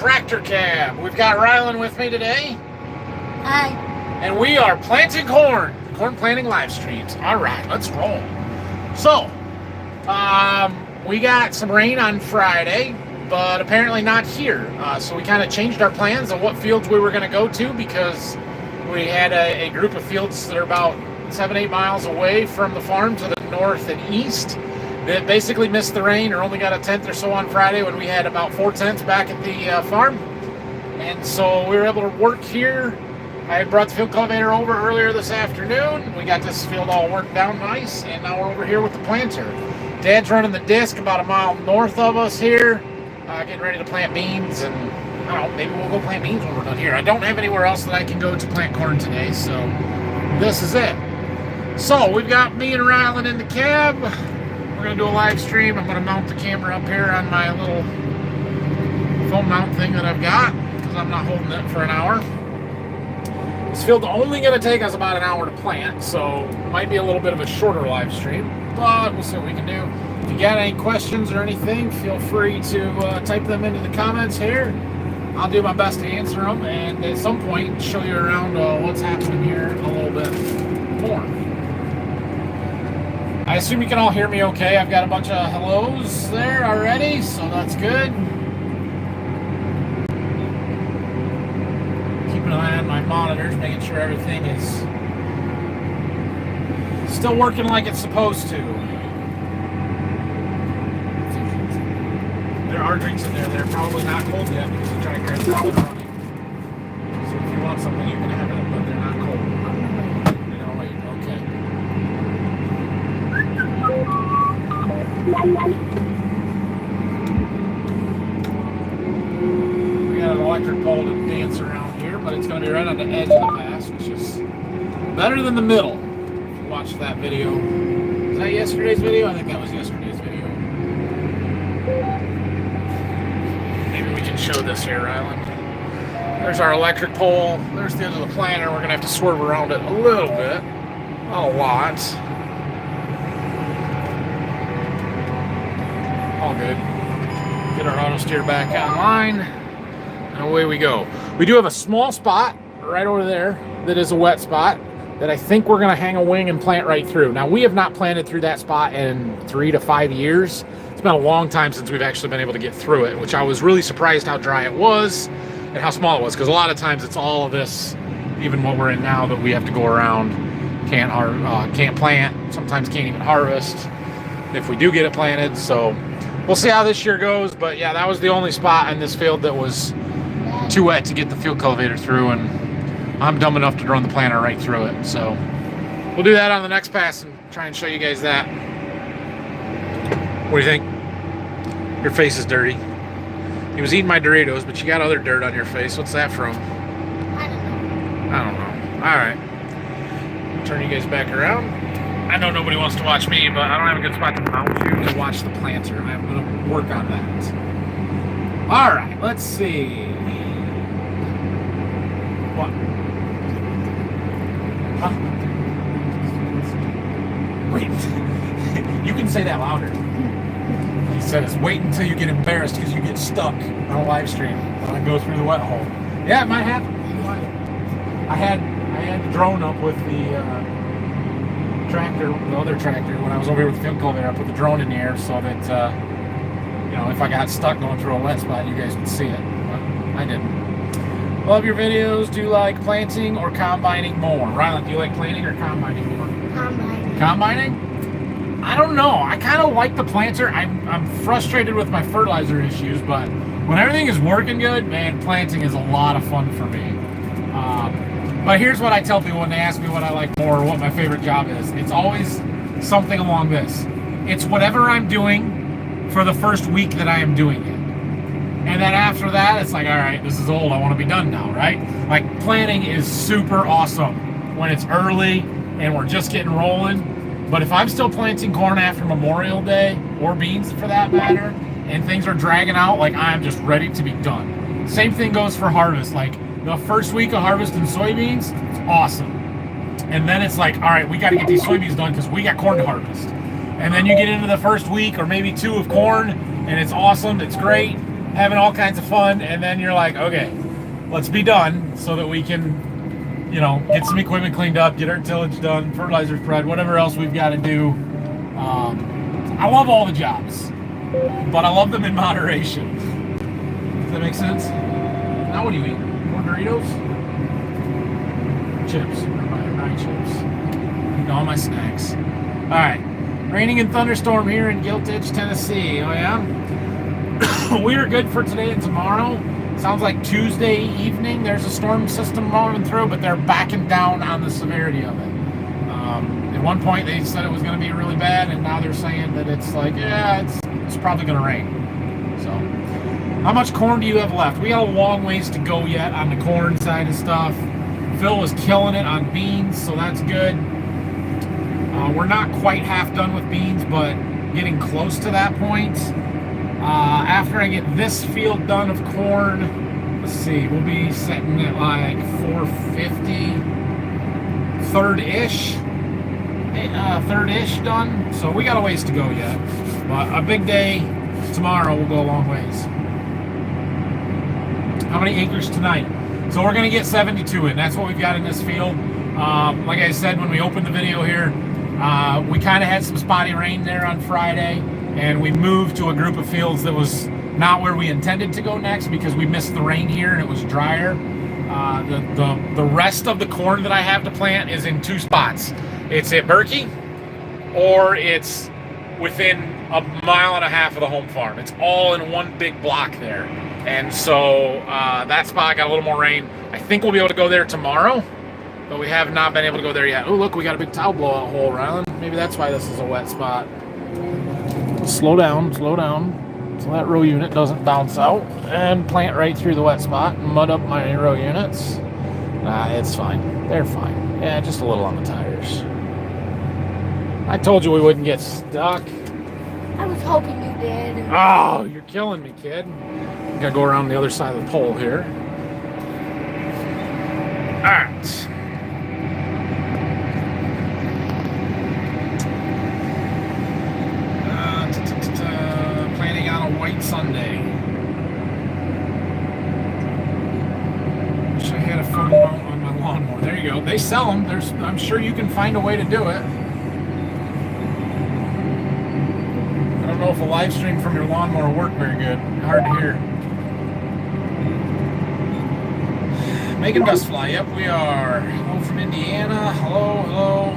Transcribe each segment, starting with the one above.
Tractor Cab. We've got Rylan with me today. Hi. And we are planting corn planting live streams. All right, let's roll. So, we got some rain on Friday, but apparently not here. So we kind of changed our plans on what fields we were going to go to because we had a group of fields that are about 7-8 miles away from the farm to the north and east that basically missed the rain or only got a tenth or so on Friday when we had about 4/10 back at the farm. And so we were able to work here. I had brought the field cultivator over earlier this afternoon. We got this field all worked down nice, and now we're over here with the planter. Dad's running the disc about a mile north of us here, getting ready to plant beans, and I don't know, maybe we'll go plant beans when we're done here. I don't have anywhere else that I can go to plant corn today, so this is it. So we've got me and Rylan in the cab. We're going to do a live stream. I'm going to mount the camera up here on my little phone mount thing that I've got because I'm not holding it for an hour. This field only going to take us about an hour to plant, so it might be a little bit of a shorter live stream, but we'll see what we can do. If you got any questions or anything, feel free to type them into the comments here. I'll do my best to answer them, and at some point show you around what's happening here a little bit more. I assume you can all hear me okay. I've got a bunch of hellos there already, so that's good. Keeping an eye on my monitors, making sure everything is still working like it's supposed to. There are drinks in there. They're probably not cold yet because the tracker is not running. So if you want something, you can have it, but they're not cold. You're gonna wait, okay. We got an electric pole to dance around here, but it's going to be right on the edge of the pass, which is better than the middle. If you watched that video. Was that yesterday's video? I think that was yesterday's video. Maybe we can show this here, Rylan. There's our electric pole. There's the end of the planter. We're going to have to swerve around it a little bit. Not a lot. All good. Get our auto steer back online, and away we go. We do have a small spot right over there that is a wet spot that I think we're going to hang a wing and plant right through. Now, we have not planted through that spot in 3 to 5 years. It's been a long time since we've actually been able to get through it, which I was really surprised how dry it was and how small it was, because a lot of times it's all of this, even what we're in now, that we have to go around, can't plant, sometimes can't even harvest if we do get it planted. So we'll see how this year goes, but yeah, that was the only spot in this field that was too wet to get the field cultivator through, and I'm dumb enough to run the planter right through it. So we'll do that on the next pass and try and show you guys that. What do you think? Your face is dirty. He was eating my Doritos, but you got other dirt on your face. What's that from? I don't know. I don't know. All right. Turn you guys back around. I know nobody wants to watch me, but I don't have a good spot to mount you to watch the planter. I'm going to work on that. All right, let's see. What? Huh? Wait. You can say that louder. He says, wait until you get embarrassed because you get stuck on a live stream when I go through the wet hole. Yeah, it might happen. I had the drone up with the tractor, the other tractor, when I was over here with the field cultivator. I put the drone in the air so that you know, if I got stuck going through a wet spot, you guys would see it. But I didn't. Love your videos. Do you like planting or combining more? Rylan, do you like planting or combining more? Combining. Combining? I don't know. I kind of like the planter. I'm frustrated with my fertilizer issues, but when everything is working good, man, planting is a lot of fun for me. But here's what I tell people when they ask me what I like more or what my favorite job is. It's always something along this. It's whatever I'm doing for the first week that I am doing it. And then after that, it's like, all right, this is old. I want to be done now, right? Like, planting is super awesome when it's early and we're just getting rolling. But if I'm still planting corn after Memorial Day, or beans for that matter, and things are dragging out, like, I'm just ready to be done. Same thing goes for harvest. Like, the first week of harvesting soybeans, it's awesome. And then it's like, all right, we got to get these soybeans done because we got corn to harvest. And then you get into the first week or maybe 2 of corn, and it's awesome, it's great. having all kinds of fun, and then you're like, okay, let's be done so that we can, get some equipment cleaned up, get our tillage done, fertilizer spread, whatever else we've got to do. I love all the jobs, but I love them in moderation. Does that make sense? Now what do you eat? More Doritos? Chips. Rye chips. Eating all my snacks. All right. Raining and thunderstorm here in Giltridge, Tennessee. Oh, yeah? We are good for today and tomorrow. Sounds like Tuesday evening there's a storm system moving through, but they're backing down on the severity of it. At one point they said it was going to be really bad, and now they're saying that it's like, yeah, it's probably going to rain. So, how much corn do you have left? We got a long ways to go yet on the corn side of stuff. Phil was killing it on beans, so that's good. We're not quite half done with beans, but getting close to that point. After I get this field done of corn, let's see, we'll be sitting at like 450, third-ish done. So we got a ways to go yet. But a big day tomorrow will go a long ways. How many acres tonight? So we're going to get 72 in. That's what we've got in this field. Like I said when we opened the video here, we kind of had some spotty rain there on Friday, and we moved to a group of fields that was not where we intended to go next because we missed the rain here and it was drier. The rest of the corn that I have to plant is in two spots. It's at Berkey, or it's within a mile and a half of the home farm. It's all in one big block there. And so that spot got a little more rain. I think we'll be able to go there tomorrow, but we have not been able to go there yet. Oh, look, we got a big tile blowout hole, Rylan. Maybe that's why this is a wet spot. Slow down, so that row unit doesn't bounce out, and plant right through the wet spot and mud up my row units. It's fine. They're fine. Yeah, just a little on the tires. I told you we wouldn't get stuck. I was hoping you did. Oh, you're killing me, kid. Gotta go around the other side of the pole here. All right. Planning on a white Sunday. Wish I had a photo on my lawnmower. There you go. They sell them. I'm sure you can find a way to do it. I don't know if a live stream from your lawnmower worked very good. Hard to hear. Megan Dustfly, yep, we are. Hello from Indiana. Hello.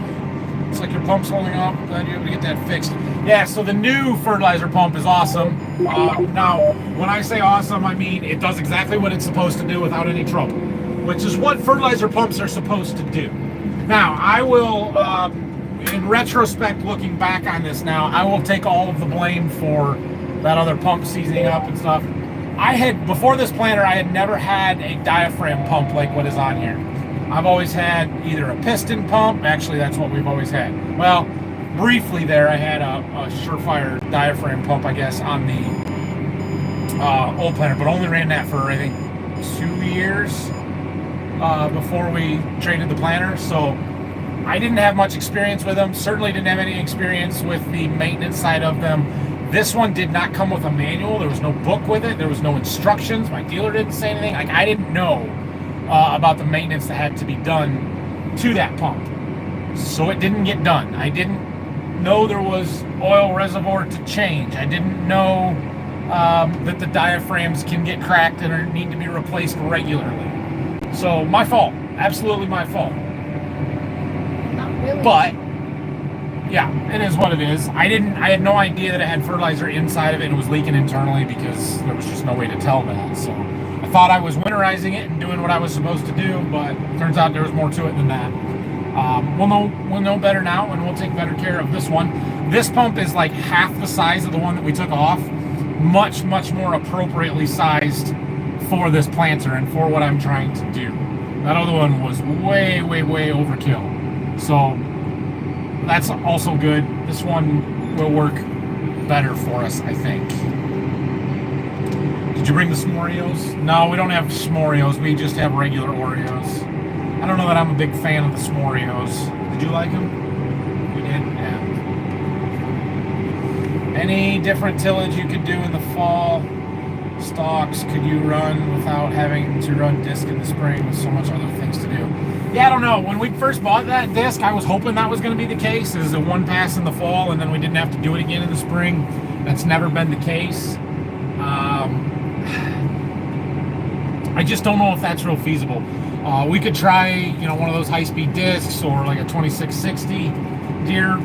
Looks like your pump's holding up. Glad you're able to get that fixed. Yeah, so the new fertilizer pump is awesome. Now, when I say awesome, I mean it does exactly what it's supposed to do without any trouble, which is what fertilizer pumps are supposed to do. Now, I will, in retrospect, looking back on this now, I will take all of the blame for that other pump seizing up and stuff. Before this planter, I had never had a diaphragm pump like what is on here. I've always had either a piston pump. Actually, that's what we've always had. Well, briefly there, I had a Surefire diaphragm pump, I guess, on the old planter, but only ran that for, I think, 2 years before we traded the planter. So I didn't have much experience with them. Certainly didn't have any experience with the maintenance side of them. This one did not come with a manual. There was no book with it. There was no instructions. My dealer didn't say anything. Like, I didn't know about the maintenance that had to be done to that pump. So it didn't get done. I didn't know there was oil reservoir to change. I didn't know that the diaphragms can get cracked and need to be replaced regularly. So my fault. Absolutely my fault. Not really. But yeah, it is what it is. I had no idea that it had fertilizer inside of it and it was leaking internally because there was just no way to tell that. So I thought I was winterizing it and doing what I was supposed to do, but it turns out there was more to it than that. We'll know better now, and we'll take better care of this one. This pump is like half the size of the one that we took off. Much, much more appropriately sized for this planter and for what I'm trying to do. That other one was way, way, way overkill. So that's also good. This one will work better for us, I think. Did you bring the s'moreos? No, we don't have s'moreos. We just have regular Oreos. I don't know that I'm a big fan of the s'moreos. Did you like them? You did? Yeah. Any different tillage you could do in the fall? stocks could you run without having to run disc in the spring with so much other things to do? Yeah, I don't know. When we first bought that disc, I was hoping that was going to be the case. Is a one pass in the fall, and then we didn't have to do it again in the spring. That's never been the case. I just don't know if that's real feasible. We could try, one of those high-speed discs or like a 2660 Deere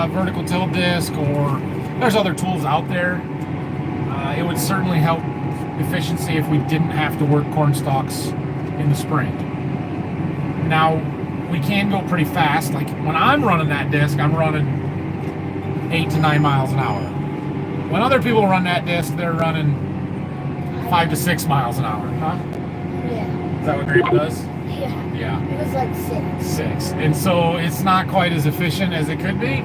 vertical tilt disc, or there's other tools out there. It would certainly help efficiency if we didn't have to work corn stalks in the spring. Now, we can go pretty fast. Like when I'm running that disc, I'm running 8 to 9 miles an hour. When other people run that disc, they're running 5 to 6 miles an hour, huh? Yeah. Is that what Grape does? Yeah. Yeah. It was like 6. And so it's not quite as efficient as it could be,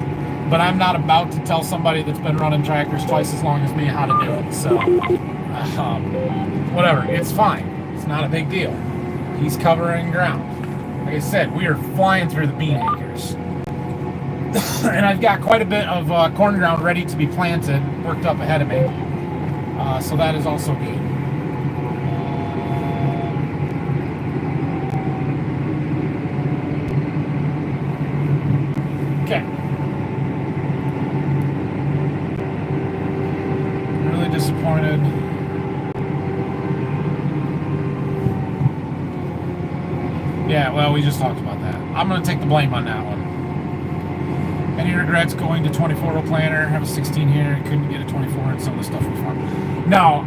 but I'm not about to tell somebody that's been running tractors twice as long as me how to do it. So, whatever. It's fine. It's not a big deal. He's covering ground. Like I said, we are flying through the bean acres. And I've got quite a bit of corn ground ready to be planted, worked up ahead of me. So that is also good. Okay. Really disappointed. Yeah, well, we just talked about that. I'm going to take the blame on that one. Any regrets going to 24-row planter? Have a 16 here, couldn't get a 24 and some of the stuff before. No,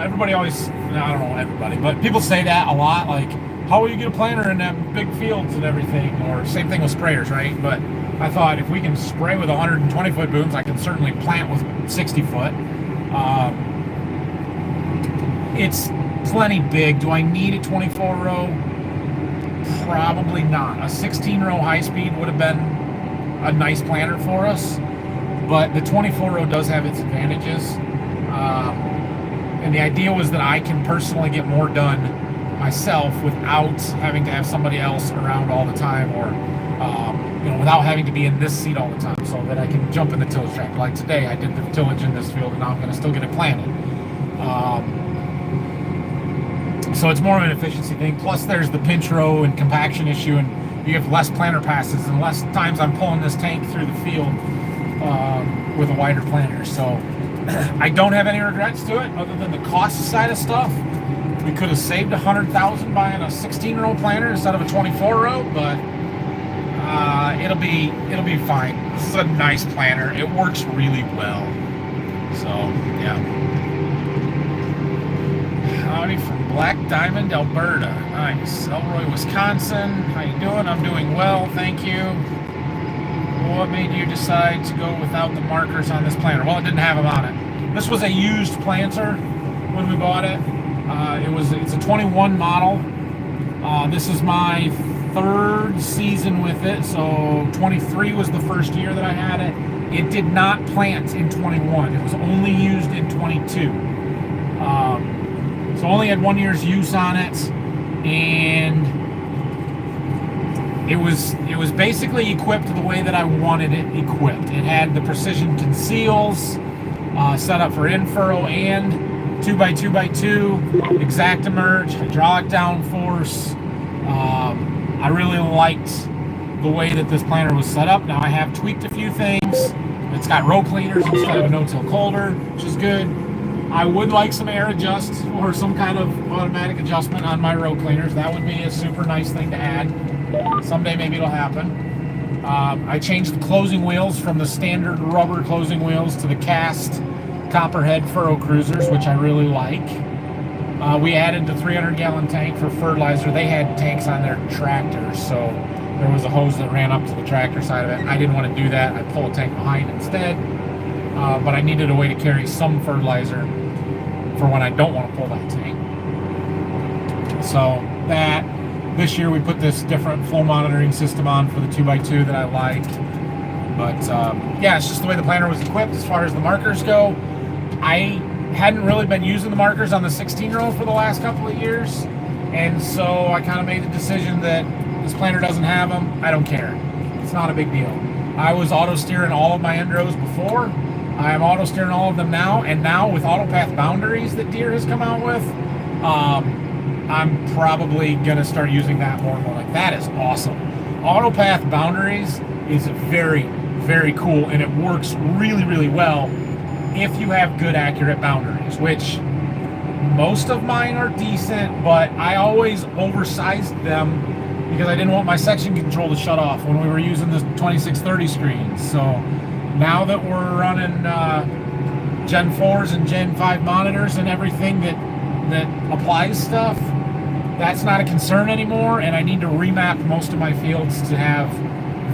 everybody always, I don't know everybody, but people say that a lot, like, how will you get a planter in them big fields and everything? Or same thing with sprayers, right? But I thought if we can spray with 120-foot booms, I can certainly plant with 60-foot. It's plenty big. Do I need a 24-row? Probably not. A 16-row high-speed would have been a nice planter for us, but the 24-row does have its advantages. And the idea was that I can personally get more done myself without having to have somebody else around all the time, or without having to be in this seat all the time, so that I can jump in the tillage tractor. Like today, I did the tillage in this field, and now I'm going to still get it planted. So it's more of an efficiency thing. Plus, there's the pinch row and compaction issue, and you have less planter passes and less times I'm pulling this tank through the field with a wider planter. So I don't have any regrets to it, other than the cost side of stuff. We could have saved $100,000 buying a 16-row planter instead of a 24-row, but it'll be fine. This is a nice planter. It works really well. So yeah. Howdy from Black Diamond, Alberta. Nice. Elroy, Wisconsin. How you doing? I'm doing well, thank you. What made you decide to go without the markers on this planter? Well, it didn't have them on it. This was a used planter when we bought it. It's a 21 model. This is my third season with it, so 23 was the first year that I had it. It did not plant in 21. It was only used in 22. So only had 1 year's use on it, and it was basically equipped the way that I wanted it equipped. It had the precision conceals set up for in-furrow and 2x2x2, exact emerge, hydraulic downforce. I really liked the way that this planter was set up. Now I have tweaked a few things. It's got row cleaners instead of a no-till coulter, which is good. I would like some air adjust or some kind of automatic adjustment on my row cleaners. That would be a super nice thing to add. Someday maybe it'll happen. I changed the closing wheels from the standard rubber closing wheels to the cast copperhead furrow cruisers, which I really like. We added the 300-gallon tank for fertilizer. They had tanks on their tractors, so there was a hose that ran up to the tractor side of it. I didn't want to do that. I pulled a tank behind instead, but I needed a way to carry some fertilizer for when I don't want to pull that tank. So this year we put this different flow monitoring system on for the 2x2 that I like. But yeah, it's just the way the planter was equipped as far as the markers go. I hadn't really been using the markers on the 16-row for the last couple of years, and so I kind of made the decision that this planter doesn't have them. I don't care. It's not a big deal. I was auto steering all of my end rows before, I am auto steering all of them now, and now with auto path boundaries that Deere has come out with, I'm probably gonna start using that more and more. Like, that is awesome. Auto path boundaries is very, very cool, and it works really, really well if you have good, accurate boundaries, which most of mine are decent, but I always oversized them because I didn't want my section control to shut off when we were using the 2630 screens. So now that we're running Gen 4s and Gen 5 monitors and everything that applies stuff, that's not a concern anymore, and I need to remap most of my fields to have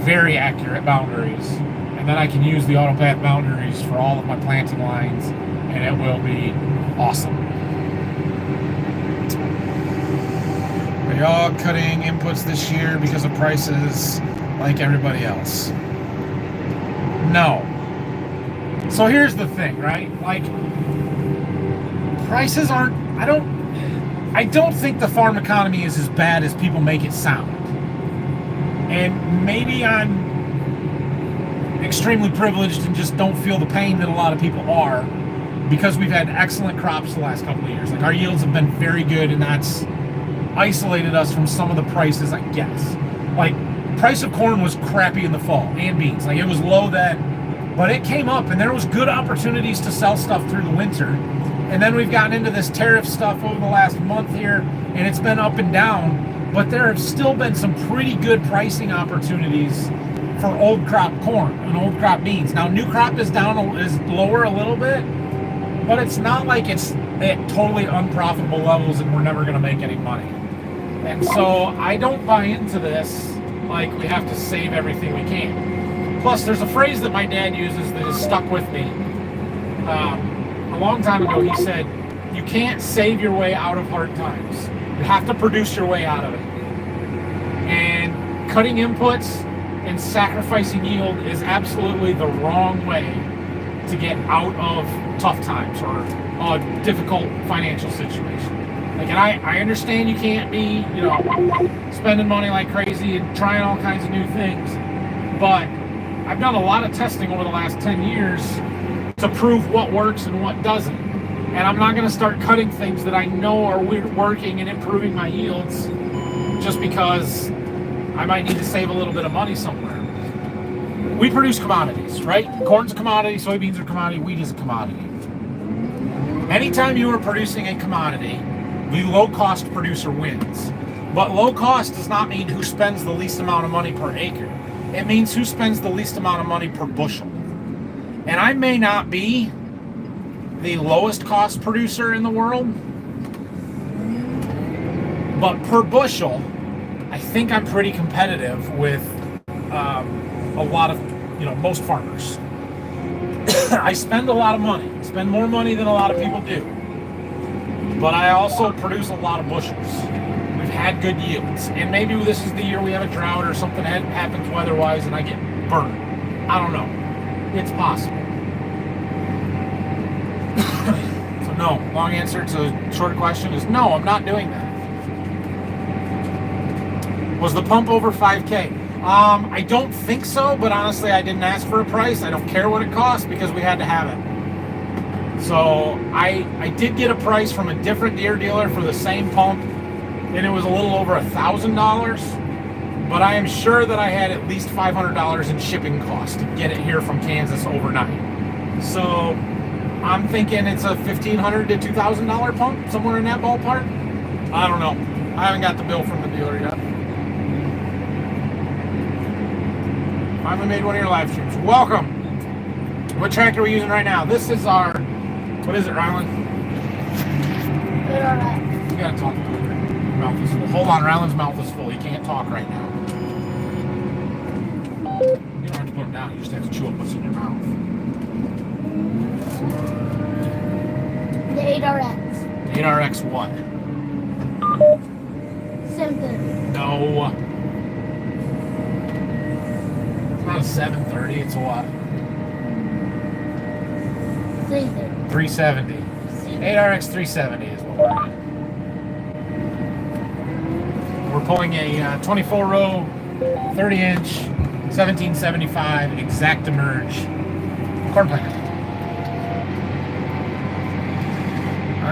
very accurate boundaries. And then I can use the AutoPath boundaries for all of my planting lines, and it will be awesome. Are y'all cutting inputs this year because of prices like everybody else? No. So here's the thing, right? Like, prices aren't, I don't think the farm economy is as bad as people make it sound. And maybe I'm extremely privileged and just don't feel the pain that a lot of people are, because we've had excellent crops the last couple of years. Like, our yields have been very good, and that's isolated us from some of the prices, I guess. Like, price of corn was crappy in the fall, and beans. Like, it was low then, but it came up, and there was good opportunities to sell stuff through the winter. And then we've gotten into this tariff stuff over the last month here, and it's been up and down, but there have still been some pretty good pricing opportunities for old crop corn and old crop beans. Now, new crop is lower a little bit, but it's not like it's at totally unprofitable levels and we're never going to make any money. And so I don't buy into this like we have to save everything we can. Plus, there's a phrase that my dad uses that has stuck with me. A long time ago, he said, you can't save your way out of hard times. You have to produce your way out of it. And cutting inputs and sacrificing yield is absolutely the wrong way to get out of tough times or a difficult financial situation. Like, and I understand you can't be, spending money like crazy and trying all kinds of new things, but I've done a lot of testing over the last 10 years to prove what works and what doesn't. And I'm not going to start cutting things that I know are working and improving my yields just because I might need to save a little bit of money somewhere. We produce commodities, right? Corn's a commodity, soybeans are a commodity, wheat is a commodity. Anytime you are producing a commodity, the low-cost producer wins. But low cost does not mean who spends the least amount of money per acre. It means who spends the least amount of money per bushel. And I may not be the lowest cost producer in the world, but per bushel, I think I'm pretty competitive with a lot of, most farmers. I spend a lot of money, spend more money than a lot of people do, but I also produce a lot of bushels. We've had good yields, and maybe this is the year we have a drought or something happens weather-wise and I get burned. I don't know. It's possible. So no, long answer to a short question is no, I'm not doing that. Was the pump over 5K? I don't think so, but honestly, I didn't ask for a price. I don't care what it costs because we had to have it. So I did get a price from a different Deere dealer for the same pump, and it was a little over $1,000. But I am sure that I had at least $500 in shipping costs to get it here from Kansas overnight. So I'm thinking it's a $1,500 to $2,000 pump, somewhere in that ballpark. I don't know. I haven't got the bill from the dealer yet. Finally made one of your live streams. Welcome. What tractor are we using right now? This is our, what is it, Rylan? You gotta talk to her. Your mouth is full. Hold on, Rylan's mouth is full. He can't talk right now. You don't have to put him down. You just have to chew up what's in your mouth. The 8RX. 8RX what? Something. No. It's not a 730. It's a what? 370. 8RX 370 is what we're at. We're pulling a 24-row, 30-inch, 1775 exact emerge corn planter.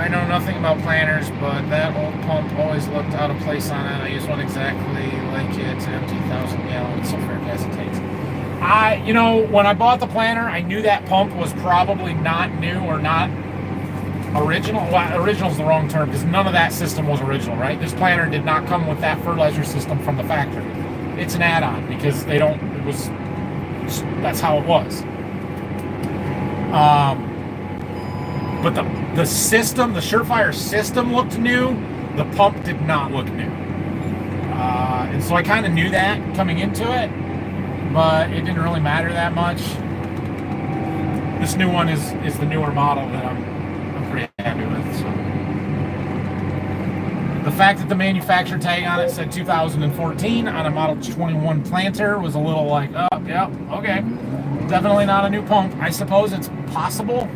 I know nothing about planters, but that old pump always looked out of place on it. I use one exactly like it, empty 1,000-gallon sulfuric acid tanks. When I bought the planter, I knew that pump was probably not new or not original. Well, original is the wrong term because none of that system was original, right? This planter did not come with that fertilizer system from the factory. It's an add-on because that's how it was. But the system, the Surefire system looked new. The pump did not look new. And so I kind of knew that coming into it, but it didn't really matter that much. This new one is the newer model that I'm pretty happy with. So the fact that the manufacturer tag on it said 2014 on a Model 21 planter was a little like, oh, yeah, okay. Definitely not a new pump. I suppose it's possible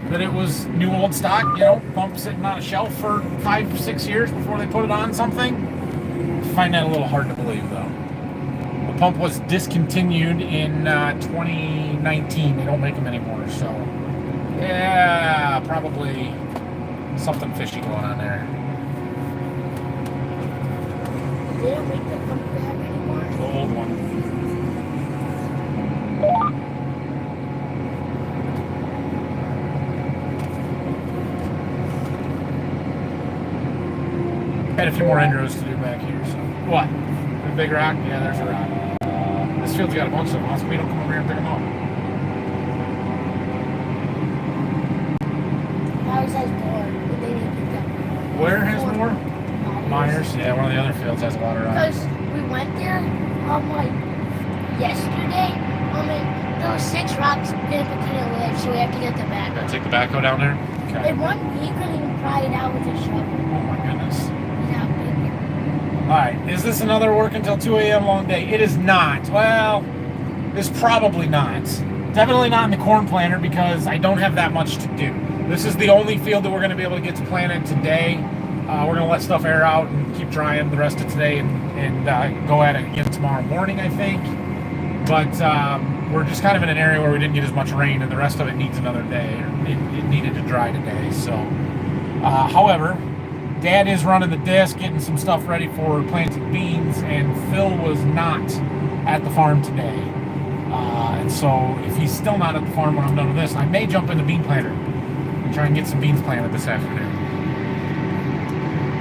that it was new old stock, pump sitting on a shelf for 5 or 6 years before they put it on something. I find that a little hard to believe, though. The pump was discontinued in 2019. They don't make them anymore, so yeah, probably something fishy going on there. They don't make the pump back anymore. The old one. Had a few more endros to do back here, so. What? The big rock? Yeah, there's a rock. This field's got a bunch of them. How come we don't come over here and pick them up? Ours has more, but they didn't pick up. Where has more? Myers? Yeah, one of the other fields has a lot of rocks. Because we went there, yesterday, those 6 rocks didn't live, so we have to get them back. Gotta take the backhoe down there? Okay. And one, he couldn't even pry it out with a shovel. Oh my goodness. Yeah, Alright, is this another work until 2 a.m. long day? It is not. Well, it's probably not. Definitely not in the corn planter because I don't have that much to do. This is the only field that we're going to be able to get to planted today. We're going to let stuff air out and keep drying the rest of today and go at it again tomorrow morning, I think. But we're just kind of in an area where we didn't get as much rain and the rest of it needs another day. It needed to dry today. So, however, Dad is running the disc, getting some stuff ready for planting beans, and Phil was not at the farm today. And so if he's still not at the farm when I'm done with this, I may jump in the bean planter and try and get some beans planted this afternoon.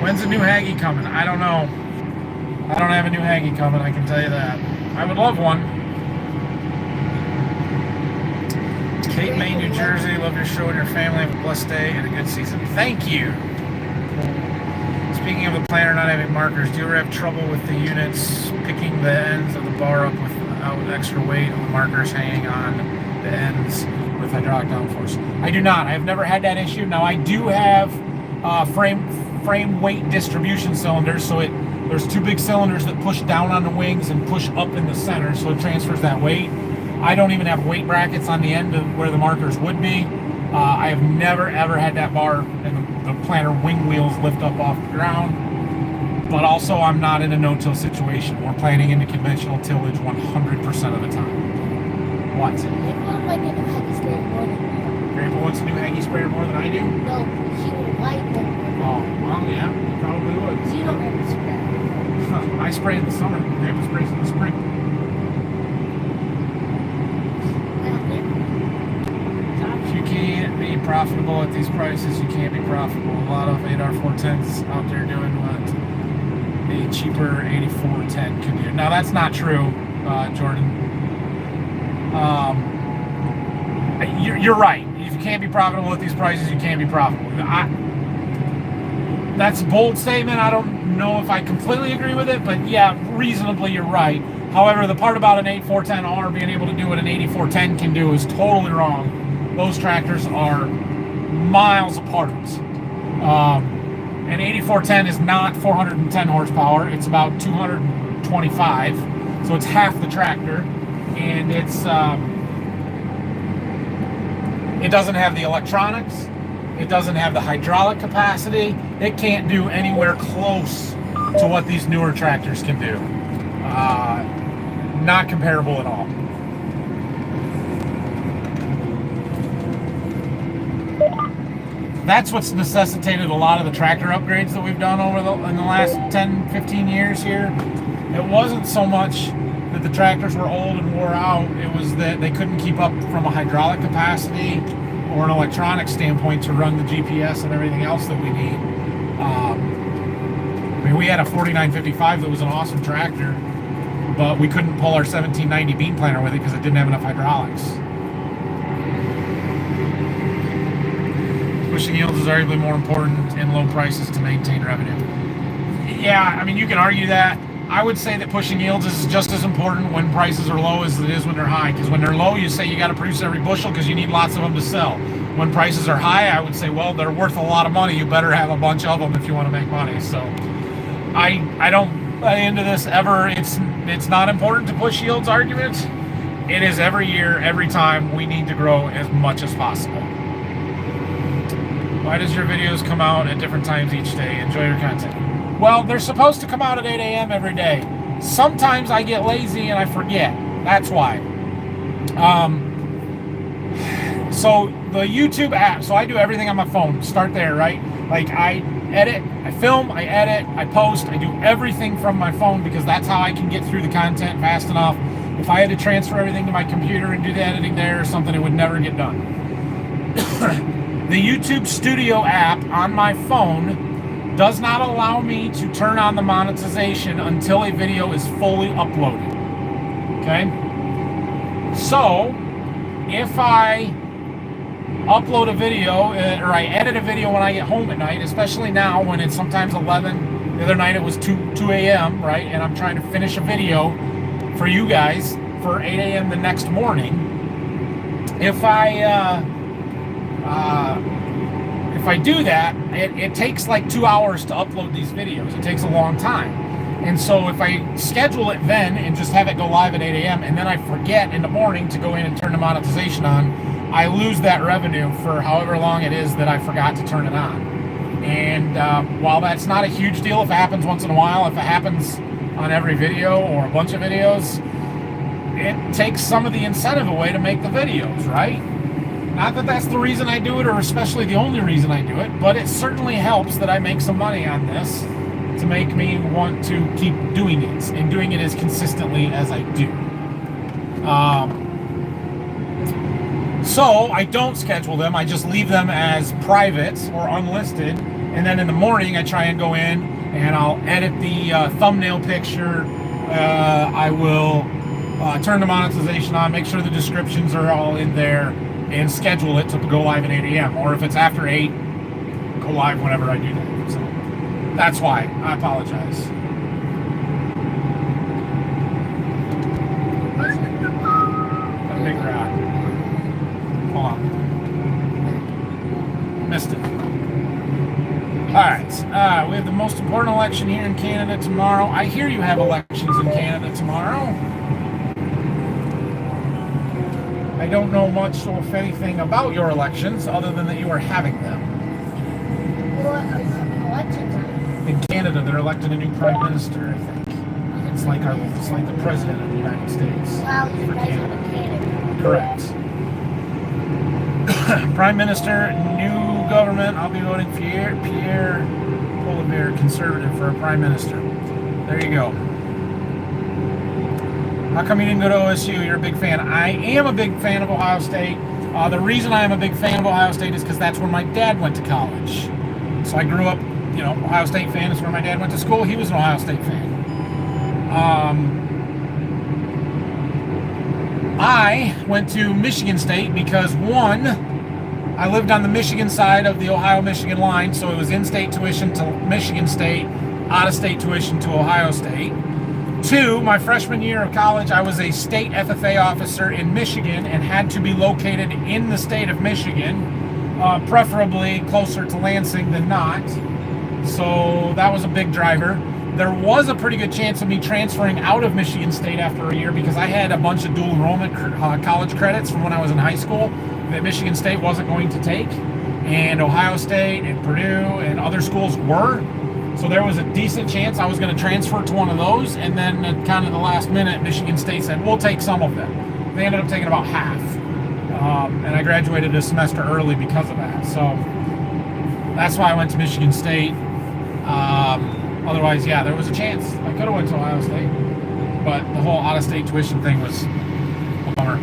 When's the new Haggie coming? I don't know. I don't have a new Haggie coming, I can tell you that. I would love one. Cape May, New Jersey. Love your show and your family. Have a blessed day and a good season. Thank you. Speaking of the planter not having markers, do you ever have trouble with the units picking the ends of the bar up without extra weight on the markers hanging on the ends with hydraulic downforce? I do not. I have never had that issue. Now I do have frame weight distribution cylinders, so there's 2 big cylinders that push down on the wings and push up in the center, so it transfers that weight. I don't even have weight brackets on the end of where the markers would be. I have never ever had that bar and the planter wing wheels lift up off the ground. But also, I'm not in a no-till situation. We're planting into conventional tillage 100% of the time. What? Grandpa wants a new Haggie sprayer more than I do? No, he would like one. Oh, well, yeah, he probably would. You don't have to spray. I spray in the summer. Grandpa sprays in the spring. If you can't be profitable at these prices, you can't be profitable. A lot of 8R410s out there doing what a cheaper 8410 can do. Now, that's not true, Jordan. You're right. If you can't be profitable at these prices, you can't be profitable. That's a bold statement. I don't know if I completely agree with it, but yeah, reasonably you're right. However, the part about an 8410R being able to do what an 8410 can do is totally wrong. Those tractors are miles apart. An 8410 is not 410 horsepower. It's about 225, so it's half the tractor, and it doesn't have the electronics. It doesn't have the hydraulic capacity. It can't do anywhere close to what these newer tractors can do. Not comparable at all. that's what's necessitated a lot of the tractor upgrades that we've done in the last 10, 15 years here. It wasn't so much that the tractors were old and wore out, it was that they couldn't keep up from a hydraulic capacity or an electronic standpoint to run the GPS and everything else that we need. I mean, we had a 4955 that was an awesome tractor, but we couldn't pull our 1790 bean planter with it because it didn't have enough hydraulics. Pushing yields is arguably more important in low prices to maintain revenue. Yeah, I mean, you can argue that. I would say that pushing yields is just as important when prices are low as it is when they're high. Because when they're low, you say you got to produce every bushel because you need lots of them to sell. When prices are high, I would say, well, they're worth a lot of money. You better have a bunch of them if you want to make money. So I don't buy into this ever. It's not important to push yields argument. It is every year, every time. We need to grow as much as possible. Why does your videos come out at different times each day? Enjoy your content. Well, they're supposed to come out at 8 a.m. every day. Sometimes I get lazy and I forget. That's why. So the YouTube app, so I do everything on my phone. Start there, right? Like I edit, I film, I edit, I post, I do everything from my phone because that's how I can get through the content fast enough. If I had to transfer everything to my computer and do the editing there or something, it would never get done. The YouTube Studio app on my phone does not allow me to turn on the monetization until a video is fully uploaded. Okay? So, if I upload a video or I edit a video when I get home at night, especially now when it's sometimes 11, the other night it was 2 a.m., right? And I'm trying to finish a video for you guys for 8 a.m. the next morning. If I do that, it takes like 2 hours to upload these videos. It takes a long time. And so if I schedule it then and just have it go live at 8 a.m. and then I forget in the morning to go in and turn the monetization on, I lose that revenue for however long it is that I forgot to turn it on. And while that's not a huge deal, if it happens once in a while, if it happens on every video or a bunch of videos, it takes some of the incentive away to make the videos, right? Not that that's the reason I do it, or especially the only reason I do it, but it certainly helps that I make some money on this to make me want to keep doing it, and doing it as consistently as I do. So I don't schedule them, I just leave them as private or unlisted, and then in the morning I try and go in and I'll edit the thumbnail picture, I will turn the monetization on, make sure the descriptions are all in there, and schedule it to go live at 8 a.m. Or if it's after 8, go live whenever I do that. So that's why. I apologize. Got a big rod. Hold on. Missed it. Alright. We have the most important election here in Canada tomorrow. I hear you have elections in Canada tomorrow. I don't know much, or if anything, about your elections, other than that you are having them. What elections? In Canada, they're electing a new prime minister, I think. It's like the president of the United States. Wow, you're for president Canada. of Canada. Correct. Prime minister, new government. I'll be voting for Pierre Poilievre, conservative, for a prime minister. There you go. How come you didn't go to OSU? You're a big fan. I am a big fan of Ohio State. The reason I am a big fan of Ohio State is because that's where my dad went to college. So I grew up, Ohio State fan. It's where my dad went to school. He was an Ohio State fan. I went to Michigan State because, one, I lived on the Michigan side of the Ohio-Michigan line, so it was in-state tuition to Michigan State, out-of-state tuition to Ohio State. 2, my freshman year of college, I was a state FFA officer in Michigan and had to be located in the state of Michigan, preferably closer to Lansing than not. So that was a big driver. There was a pretty good chance of me transferring out of Michigan State after a year because I had a bunch of dual enrollment college credits from when I was in high school that Michigan State wasn't going to take, and Ohio State and Purdue and other schools were. So there was a decent chance I was going to transfer to one of those, and then at kind of the last minute, Michigan State said, we'll take some of them. They ended up taking about half, and I graduated a semester early because of that. So That's why I went to Michigan State. Otherwise, yeah, there was a chance I could have went to Ohio State, but the whole out-of-state tuition thing was a bummer.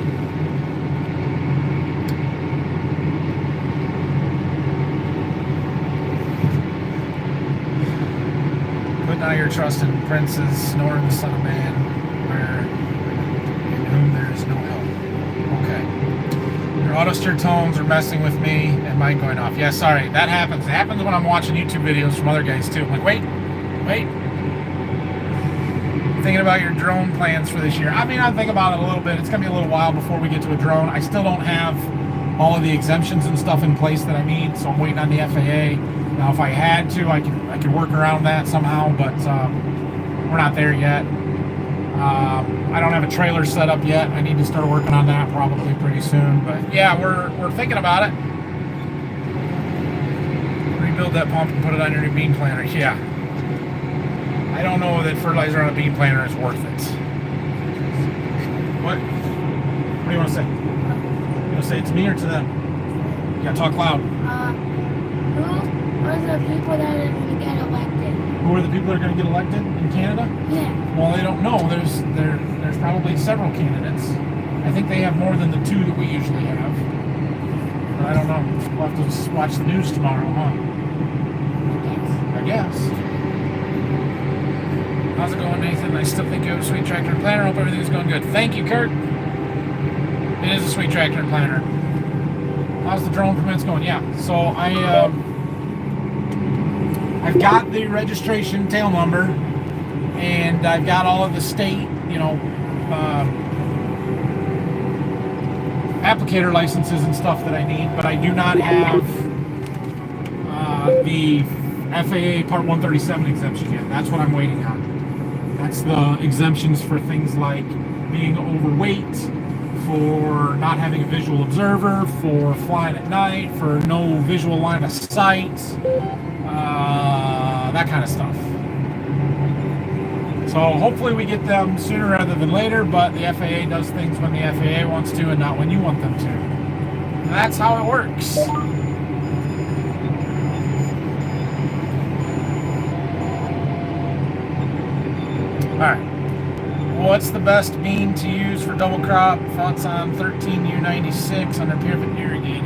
Put now your trust in princes, nor in the Son of Man, where in whom there is no help. Okay. Your auto-steer tones are messing with me and mine going off. Yeah, sorry, that happens. It happens when I'm watching YouTube videos from other guys too. I'm like, wait. Thinking about your drone plans for this year. I mean, I'll think about it a little bit. It's going to be a little while before we get to a drone. I still don't have all of the exemptions and stuff in place that I need, so I'm waiting on the FAA. Now, if I had to, I could work around that somehow, but we're not there yet. I don't have a trailer set up yet. I need to start working on that probably pretty soon. But yeah, we're thinking about it. Rebuild that pump and put it on your new bean planter. Yeah. I don't know that fertilizer on a bean planter is worth it. What? What do you want to say? You want to say it to me or to them? You gotta talk loud. Who are the people that are going to get elected? Who are the people that are going to get elected in Canada? Yeah. Well, they don't know. There's probably several candidates. I think they have more than the two that we usually have. But I don't know. We'll have to just watch the news tomorrow, huh? I guess. How's it going, Nathan? I still think you have a sweet tractor and planter. Hope everything's going good. Thank you, Kurt. It is a sweet tractor and planter. How's the drone permits going? Yeah. So I've got the registration tail number, and I've got all of the state, applicator licenses and stuff that I need, but I do not have the FAA Part 137 exemption yet. That's what I'm waiting on. That's the exemptions for things like being overweight, for not having a visual observer, for flying at night, for no visual line of sight, that kind of stuff. So hopefully we get them sooner rather than later, but the FAA does things when the FAA wants to and not when you want them to. And that's how it works. Alright. What's the best bean to use for double crop? Thoughts on 13U96 under pivot irrigated.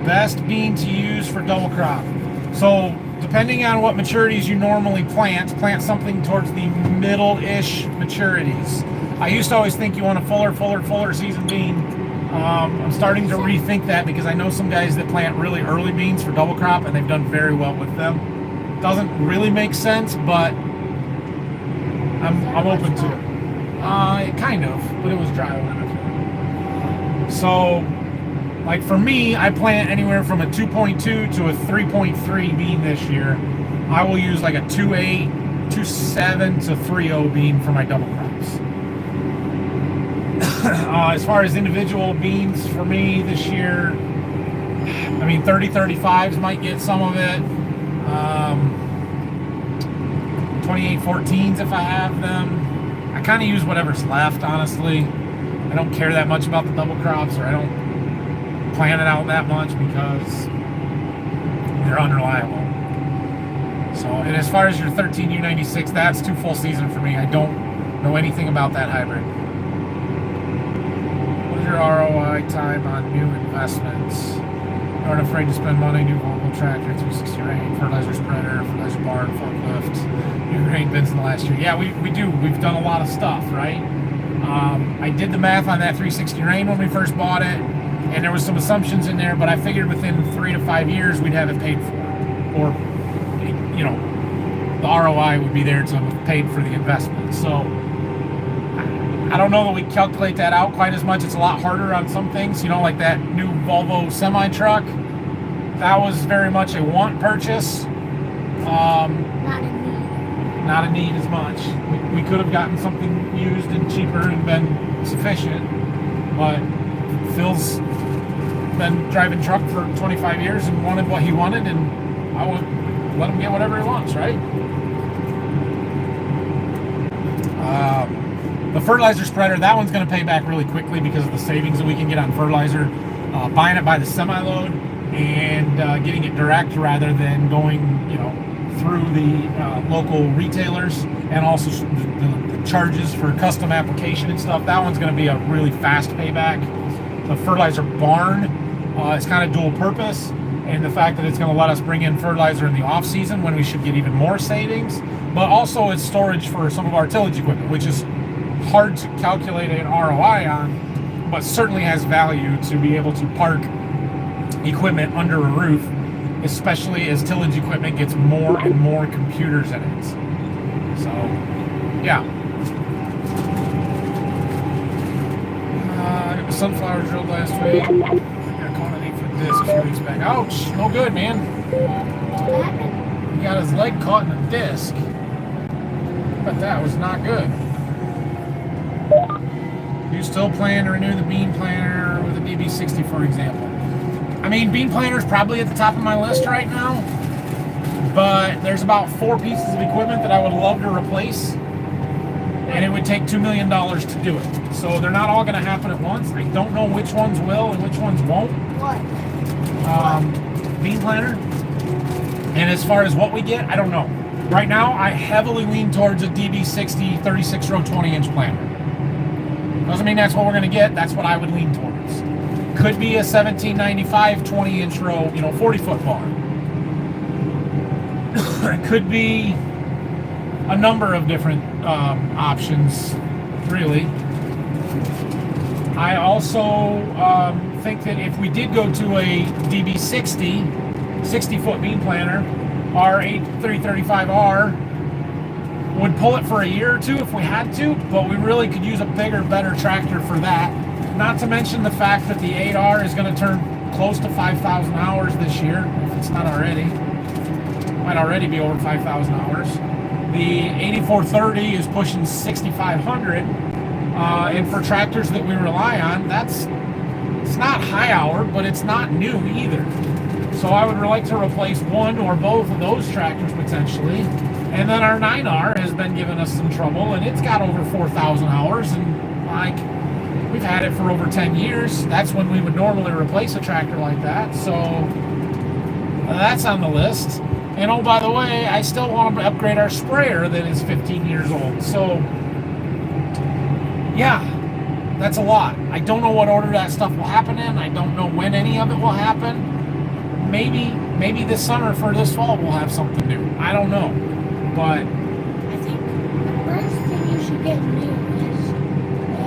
Best bean to use for double crop. So, depending on what maturities you normally plant something towards the middle-ish maturities. I used to always think you want a fuller season bean. I'm starting to rethink that because I know some guys that plant really early beans for double crop and they've done very well with them. Doesn't really make sense, but I'm open to it. Kind of, but it was dry weather. So, like for me, I plant anywhere from a 2.2 to a 3.3 bean this year. I will use like a 2.8, 2.7 to 3.0 bean for my double crops. As far as individual beans for me this year, I mean 30-35s might get some of it. 28-14s if I have them. I kind of use whatever's left, honestly. I don't care that much about the double crops, or I don't plan it out that much because they're unreliable. So, and as far as your 13U96, that's too full season for me. I don't know anything about that hybrid. What is your ROI time on new investments? You aren't afraid to spend money, new Waldron tractor, 360 rain, fertilizer spreader, fertilizer barn, forklift, new grain bins in the last year. Yeah, we do. We've done a lot of stuff, right? I did the math on that 360 rain when we first bought it, and there was some assumptions in there, but I figured within 3 to 5 years we'd have it paid for. Or, the ROI would be there to have paid for the investment. So, I don't know that we calculate that out quite as much. It's a lot harder on some things, like that new Volvo semi-truck. That was very much a want purchase. Not a need as much. We could have gotten something used and cheaper and been sufficient, but Phil's been driving truck for 25 years and wanted what he wanted, and I would let him get whatever he wants, right? The fertilizer spreader, that one's going to pay back really quickly because of the savings that we can get on fertilizer. Buying it by the semi-load, and getting it direct rather than going, through the local retailers, and also the charges for custom application and stuff. That one's going to be a really fast payback. The fertilizer barn is kind of dual purpose, and the fact that it's going to let us bring in fertilizer in the off season when we should get even more savings, but also it's storage for some of our tillage equipment, which is hard to calculate an ROI on, but certainly has value to be able to park equipment under a roof, especially as tillage equipment gets more and more computers in it. So, yeah. I got the sunflower drilled last week. I got caught an 8-foot disc a few weeks back. Ouch! No good, man. He got his leg caught in a disc. But that was not good. You still plan to renew the bean planter with a DB60, for example? I mean, bean planter is probably at the top of my list right now, but there's about 4 pieces of equipment that I would love to replace, and it would take $2 million to do it. So they're not all going to happen at once. I don't know which ones will and which ones won't. What? Bean planter. And as far as what we get, I don't know. Right now, I heavily lean towards a DB60 36-row 20-inch planter. Doesn't mean that's what we're going to get. That's what I would lean towards. Could be a 1795 20-inch row, 40-foot bar. It could be a number of different options, really. I also think that if we did go to a DB60, 60-foot bean planter, our 335R would pull it for a year or two if we had to, but we really could use a bigger, better tractor for that. Not to mention the fact that the 8R is going to turn close to 5,000 hours this year, if it's not already. Might already be over 5,000 hours. The 8430 is pushing 6,500, and for tractors that we rely on, it's not high hour, but it's not new either. So I would like to replace one or both of those tractors potentially. And then our 9R has been giving us some trouble, and it's got over 4,000 hours, and we've had it for over 10 years. That's when we would normally replace a tractor like that. So that's on the list. And oh, by the way, I still want to upgrade our sprayer that is 15 years old. So yeah, that's a lot. I don't know what order that stuff will happen in. I don't know when any of it will happen. Maybe this summer for this fall we'll have something new. I don't know. But I think the first thing you should get new is a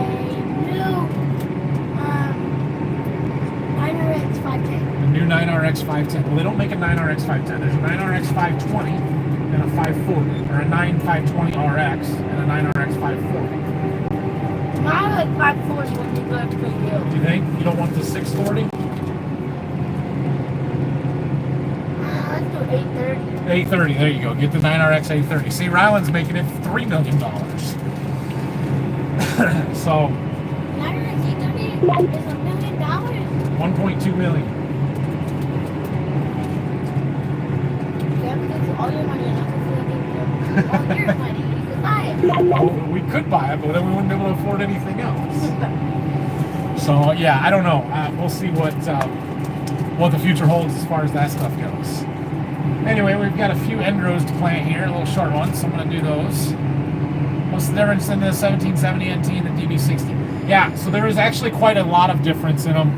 new 9RX 510. A new 9RX 510. Well, they don't make a 9RX 510. There's a 9RX 520 and a 540, or a 9520RX and a 9RX 540. I like 540 when you go to the hill. Do you think? You don't want the 640? Let's do 830. 830, there you go. Get the 9RX 830. See, Ryland's making it $3 million. So 9RX 830 is $1 million. 1.2 million. Yeah, because all your money is all your money. You could buy it. Well, we could buy it, but then we wouldn't be able to afford anything else. So yeah, I don't know. We'll see what the future holds as far as that stuff goes. Anyway, we've got a few end rows to plant here, little short ones, so I'm going to do those. What's the difference in the 1770 NT and the DB60? Yeah, so there is actually quite a lot of difference in them,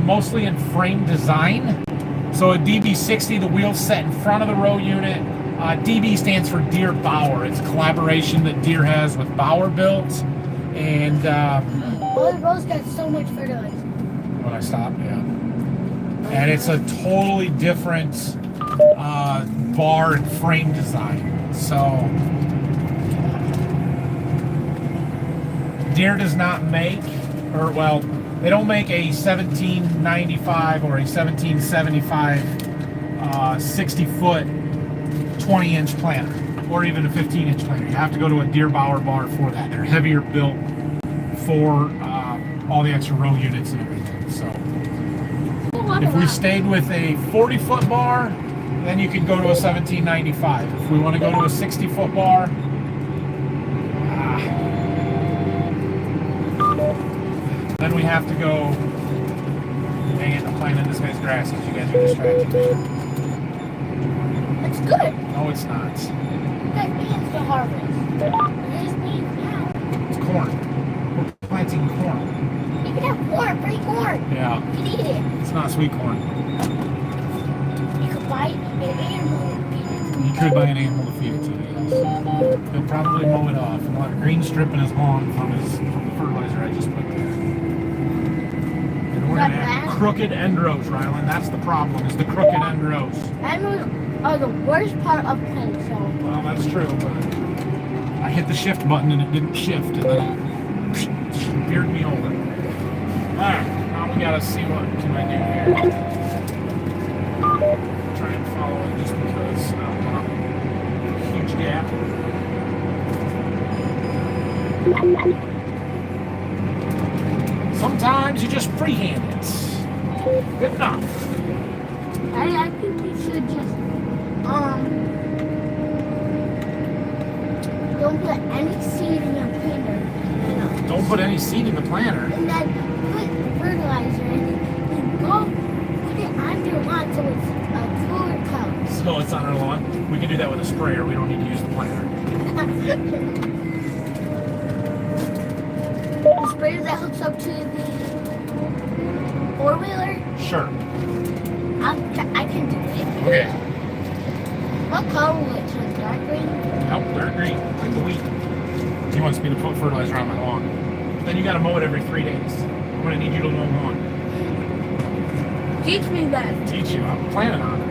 mostly in frame design. So a DB60, the wheel's set in front of the row unit. DB stands for Deere Bauer. It's a collaboration that Deere has with Bauer Built. And All the rows got so much fertilizer. when I stop, yeah. And it's a totally different bar and frame design. So Deere does not make, or well, they don't make a 1795 or a 1775 60-foot 20-inch planter, or even a 15-inch planter. You have to go to a Deere Bauer bar for that. They're heavier built for all the extra row units and everything. So if we stayed with a 40-foot bar, then you could go to a 1795. If we want to go to a 60-foot bar, then we have to go and I'm planting this guy's grass because you guys are distracting me. That's good. No, it's not. You got beans to harvest. There's beans now. It's corn. We're planting corn. You can have corn, free corn. Yeah. You can eat it. It's not sweet corn. You could buy an animal and feed it. You could buy an animal to feed it to, yes. He'll probably mow it off. He'll have a green strip in his lawn from the fertilizer I just put there. And we're going to have crooked end rows, Rylan. That's the problem, is the crooked end rows. End rows are the worst part of planting, so. Well, that's true, but I hit the shift button and it didn't shift, and then it veered me over. Alright, now we gotta see what can I do here. Try and follow it just because I don't want a huge gap. Sometimes you just freehand it. Good enough. I think you should just, don't put any seed in your planter. Don't put any seed in the planter. And then put fertilizer in it and go put it on your lawn so it's cooler comes. So it's on our lawn. We can do that with a sprayer. We don't need to use the planter. The sprayer that hooks up to the four-wheeler, Sure. I can do it. Okay. What color will it turn? Dark green? Nope, they're green, like the wheat. He wants me to put fertilizer on my lawn. Then you gotta mow it every 3 days. I'm gonna need you to mow lawn. Teach me that. Teach you, I'm planning on it.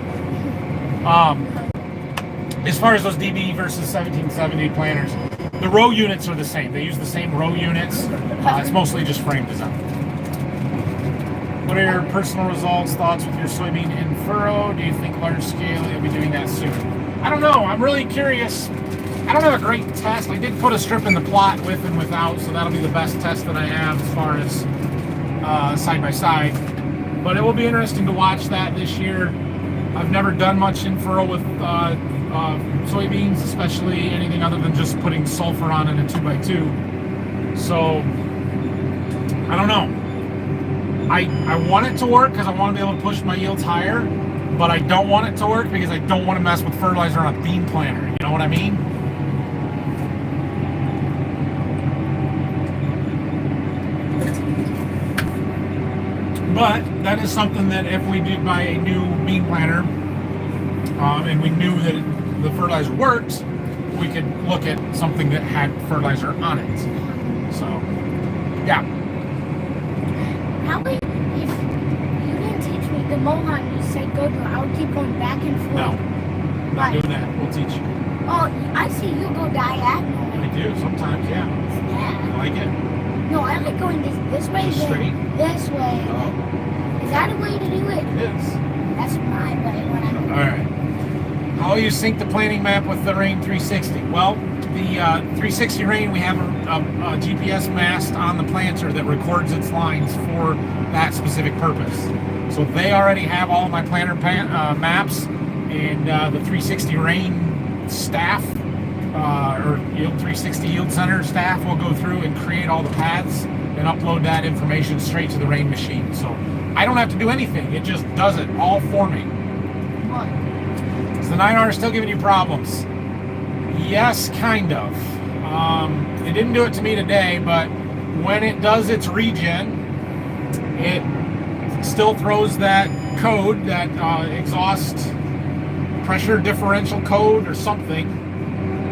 As far as those DB versus 1770 planters, the row units are the same. They use the same row units. It's mostly just frame design. What are your personal results, thoughts with your soybean in furrow? Do you think large scale you'll be doing that soon? I don't know. I'm really curious. I don't have a great test. I did put a strip in the plot with and without, so that'll be the best test that I have as far as side by side. But it will be interesting to watch that this year. I've never done much in furrow with soybeans, especially anything other than just putting sulfur on in a 2x2. So I don't know. I want it to work because I want to be able to push my yields higher, but I don't want it to work because I don't want to mess with fertilizer on a bean planter. You know what I mean? But that is something that if we did buy a new bean planter and we knew that the fertilizer worked, we could look at something that had fertilizer on it. So, yeah. Probably if you didn't teach me the mohawk, you said go to, I would keep going back and forth. No, not doing that. We'll teach you. Oh, I see you go diagonal. I do sometimes, yeah. Yeah. I like it. No, I like going this way, Just straight? this way. Oh. Is that a way to do it? It is. That's my way when I All right. How will you sync the planting map with the Rain 360? Well, the 360 Rain, we have a GPS mast on the planter that records its lines for that specific purpose. So they already have all of my planter maps, and the 360 Rain staff or Yield 360 Yield Center staff will go through and create all the paths and upload that information straight to the Rain machine. So I don't have to do anything. It just does it all for me. What? Is the 9R still giving you problems? Yes, kind of. It didn't do it to me today, but when it does its regen, it still throws that code, that exhaust pressure differential code or something,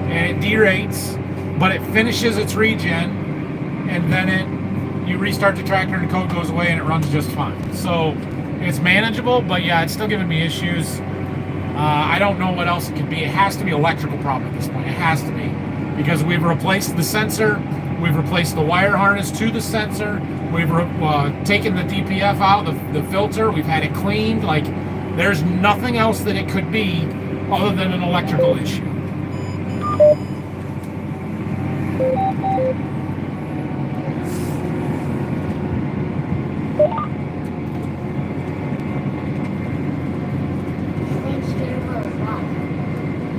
and it derates, but it finishes its regen, and then you restart the tractor and the code goes away and it runs just fine. So it's manageable, but yeah, it's still giving me issues. I don't know what else it could be. It has to be an electrical problem at this point. It has to be, because we've replaced the sensor, we've replaced the wire harness to the sensor, we've taken the DPF out, the filter, we've had it cleaned. Like, there's nothing else that it could be other than an electrical issue.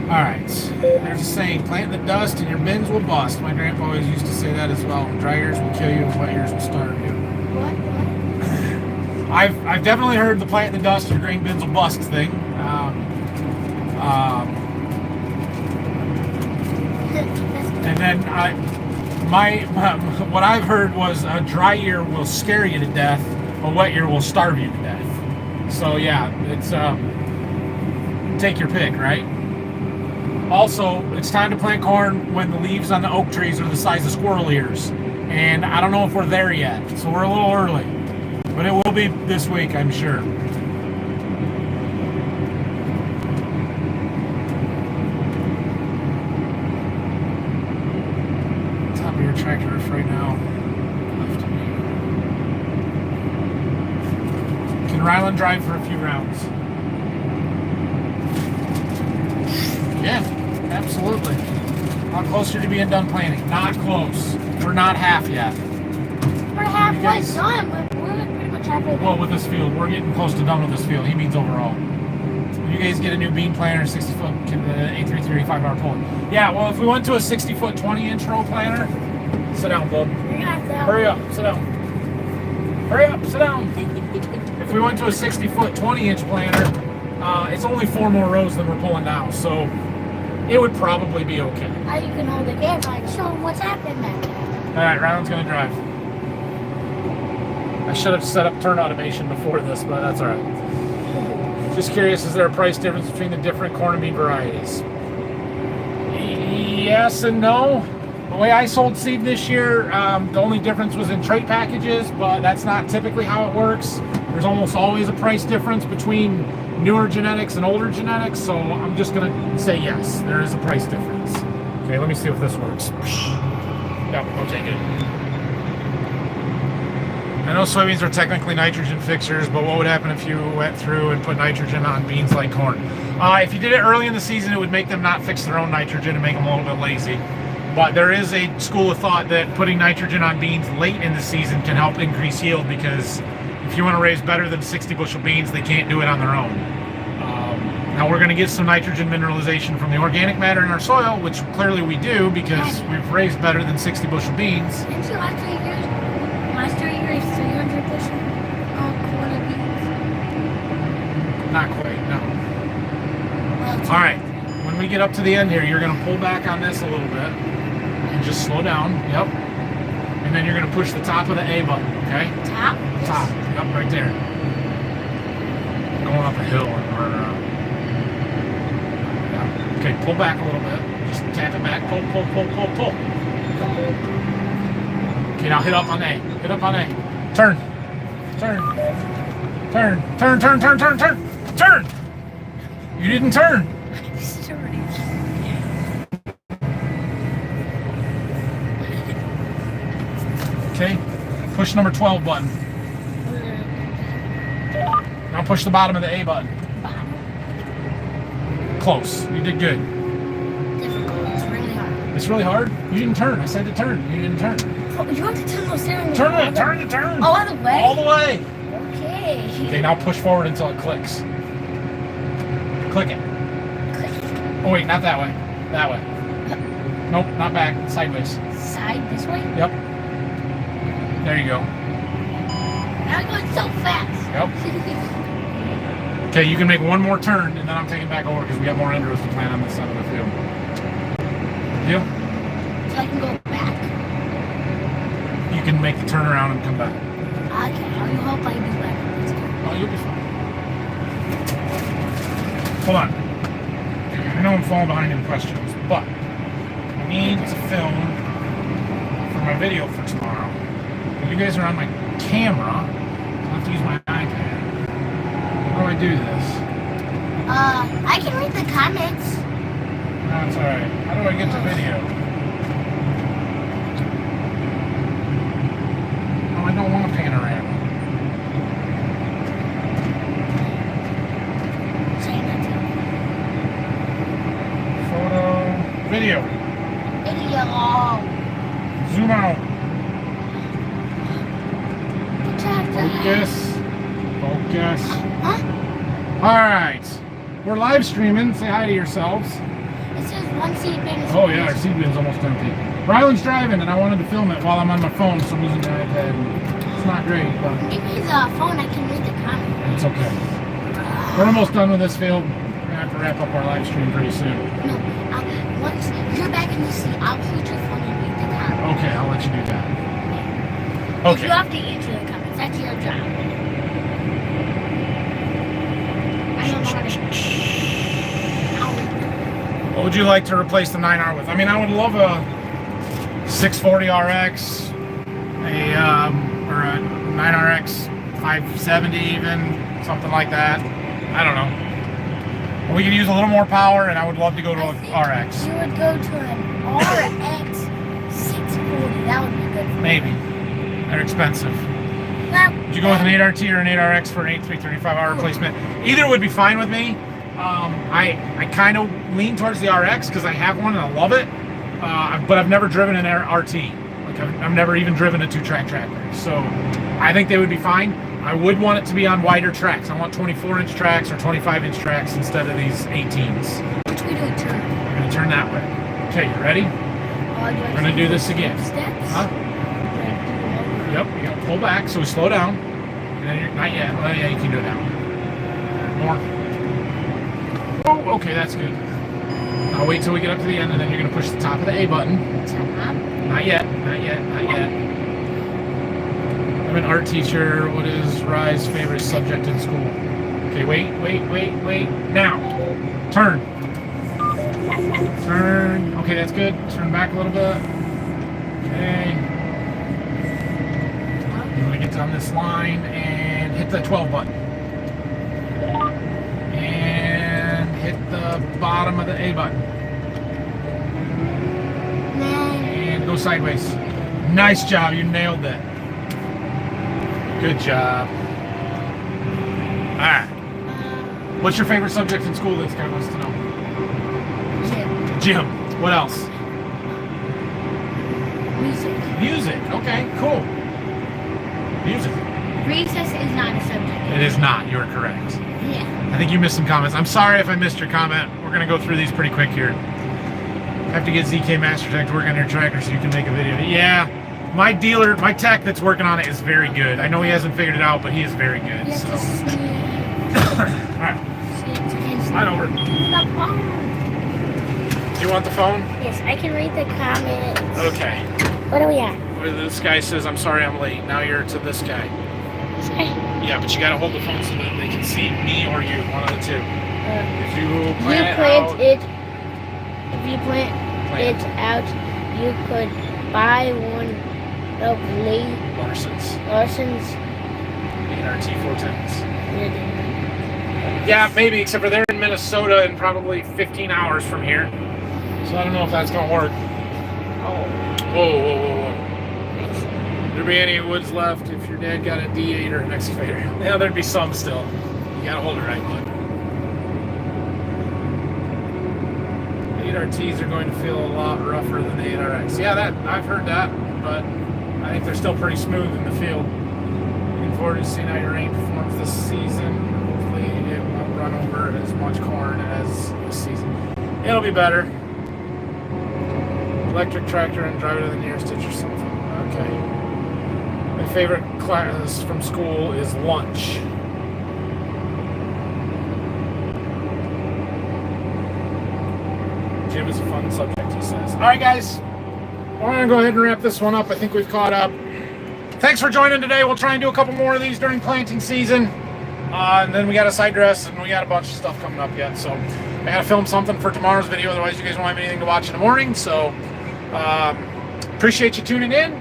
Alright, there's a saying, plant in the dust and your bins will bust. My grandpa always used to say that as well. Dry years will kill you and wet years will starve you. What? I've definitely heard the plant in the dust or grain bins will bust thing. And then what I've heard was a dry year will scare you to death, a wet year will starve you to death. So yeah, it's take your pick, right? Also, it's time to plant corn when the leaves on the oak trees are the size of squirrel ears. And I don't know if we're there yet, so we're a little early. But it will be this week, I'm sure. Top of your tractor roof right now. Can Ryland drive for a few rounds? Yeah, absolutely. How closer to being done planting? Not close. We're not half yet. We're halfway done. We're pretty much halfway done. Well, with this field, we're getting close to done with this field. He means overall. You guys get a new bean planter, 60-foot, 833, 5-hour pull. Yeah, well, if we went to a 60-foot, 20-inch row planter, sit down, bub. Hurry up, sit down. Hurry up, sit down. If we went to a 60-foot, 20-inch planter, it's only 4 more rows than we're pulling now, so it would probably be okay. Now you can hold the camera and show them what's happening there. All right, Ryland's gonna drive. I should have set up turn automation before this, but that's all right. Just curious, is there a price difference between the different corn and bean varieties? Yes and no. The way I sold seed this year, the only difference was in trait packages, but that's not typically how it works. There's almost always a price difference between newer genetics and older genetics, so I'm just gonna say yes, there is a price difference. Okay, let me see if this works. Yep, I'll take it. I know soybeans are technically nitrogen fixers, but what would happen if you went through and put nitrogen on beans like corn? If you did it early in the season, it would make them not fix their own nitrogen and make them a little bit lazy. But there is a school of thought that putting nitrogen on beans late in the season can help increase yield, because if you want to raise better than 60 bushel beans, they can't do it on their own. Now we're going to get some nitrogen mineralization from the organic matter in our soil, which clearly we do because we've raised better than 60 bushel beans. Didn't you last year you raised 300 bushel corn and beans? Not quite, no. Well, All right, when we get up to the end here, you're going to pull back on this a little bit and just slow down. Yep. And then you're going to push the top of the A button, okay? Top? Top. Yep, right there. Going up a hill and run around. Yeah. Okay, pull back a little bit. Just tap it back. Pull, pull, pull, pull, pull. Okay, now hit up on A. Hit up on A. Turn. Turn. Turn. Turn, turn, turn, turn, turn. Turn! You didn't turn. Okay, push number 12 button. Now push the bottom of the A button. Close. You did good. Difficult. It's really hard. It's really hard? You didn't turn. I said to turn. You didn't turn. Oh, you have to turn those steering wheel. Turn it. Turn it. Turn. All the way? All the way. Okay. Okay, now push forward until it clicks. Click it. Oh, wait, not that way. That way. Nope, not back. Sideways. Side this way? Yep. There you go. Now I'm going so fast. Yep. Okay, you can make one more turn, and then I'm taking back over because we got more end rows to plant on this side of the field. Deal? So I can go back. You can make the turn around and come back. Okay, I hope I do better this time. Oh, you'll be fine. Hold on. I know I'm falling behind in questions, but I need to film for my video for tomorrow. You guys are on my camera. I'll have to use my iPad. How do I do this? I can read the comments. That's alright. How do I get to video? Oh, I don't want a panorama. Photo. Video. Video. Zoom out. Focus. Focus. Huh? Alright. We're live streaming. Say hi to yourselves. It says one seed bin is Oh yeah, our seed bin's almost empty. Ryland's driving and I wanted to film it while I'm on my phone, so I'm using the iPad and It's not great, but Give me the phone. I can read the comments. it's okay. We're almost done with this field. We're gonna have to wrap up our live stream pretty soon. No, once you're back in the seat, I'll hold your phone and read the comments. Okay, I'll let you do that. You Okay. have to answer the comments. That's your job. I don't know how to. What would you like to replace the 9R with? I mean, I would love a 640 RX, or a 9RX 570 even, something like that. I don't know. We could use a little more power, and I would love to go to an RX. You would go to an RX 640. That would be good. Maybe. They're expensive. Would you go with an 8RT or an 8RX for an 8335R replacement? Either would be fine with me. I kind of lean towards the RX because I have one and I love it. But I've never driven an RT. Like I've never even driven a 2-track tractor. So I think they would be fine. I would want it to be on wider tracks. I want 24-inch tracks or 25-inch tracks instead of these 18s. Which way do we turn? We're going to turn that way. Okay, you ready? We're going to do this again. Steps? Huh? Yep, you got to pull back so we slow down. And then you're, not yet. Well, yeah, you can do it now. More. Oh, okay, that's good. Now wait till we get up to the end, and then you're going to push the top of the A button. Not yet, not yet, not yet. I'm an art teacher. What is Rye's favorite subject in school? Okay, wait. Now, turn. Turn. Okay, that's good. Turn back a little bit. Okay. I'm going to get down this line and hit the 12 button. And hit the bottom of the A button. And go sideways. Nice job, you nailed that. Good job. Alright. What's your favorite subject in school? This guy wants to know. Gym. What else? Music. Okay, cool. Music. Recess is not a subject. It is not. You're correct. Yeah. I think you missed some comments. I'm sorry if I missed your comment. We're going to go through these pretty quick here. Have to get ZK Master Tech to work on your tractor so you can make a video. Yeah, my dealer, my tech that's working on it is very good. I know he hasn't figured it out, but he is very good. So. Alright. Slide over. Do you want the phone? Yes, I can read the comments. Okay. What are we at? This guy says, I'm sorry I'm late. Now you're to this guy. Sorry. Yeah, but you got to hold the phone so that they can see me or you, one of the two. If you If you plant it out, you could buy one of Larson's 8RT 410s. Yeah, maybe, except for they're in Minnesota in probably 15 hours from here. So I don't know if that's going to work. Whoa. There be any woods left if your dad got a D8 or an excavator? Yeah, there'd be some still. You gotta hold it right, bud. 8RTs are going to feel a lot rougher than the 8RX. Yeah, I've heard that, but I think they're still pretty smooth in the field. Looking forward to seeing how your rain performs this season. Hopefully it won't run over as much corn as this season. It'll be better. Electric tractor and drive it to the nearest ditch or something. Okay. My favorite class from school is lunch. Gym is a fun subject, he says. All right, guys. We're going to go ahead and wrap this one up. I think we've caught up. Thanks for joining today. We'll try and do a couple more of these during planting season. And then we got a side dress, and we got a bunch of stuff coming up yet. So I got to film something for tomorrow's video. Otherwise, you guys won't have anything to watch in the morning. So appreciate you tuning in.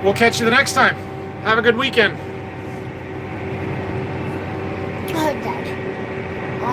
We'll catch you the next time. Have a good weekend. Oh, Dad.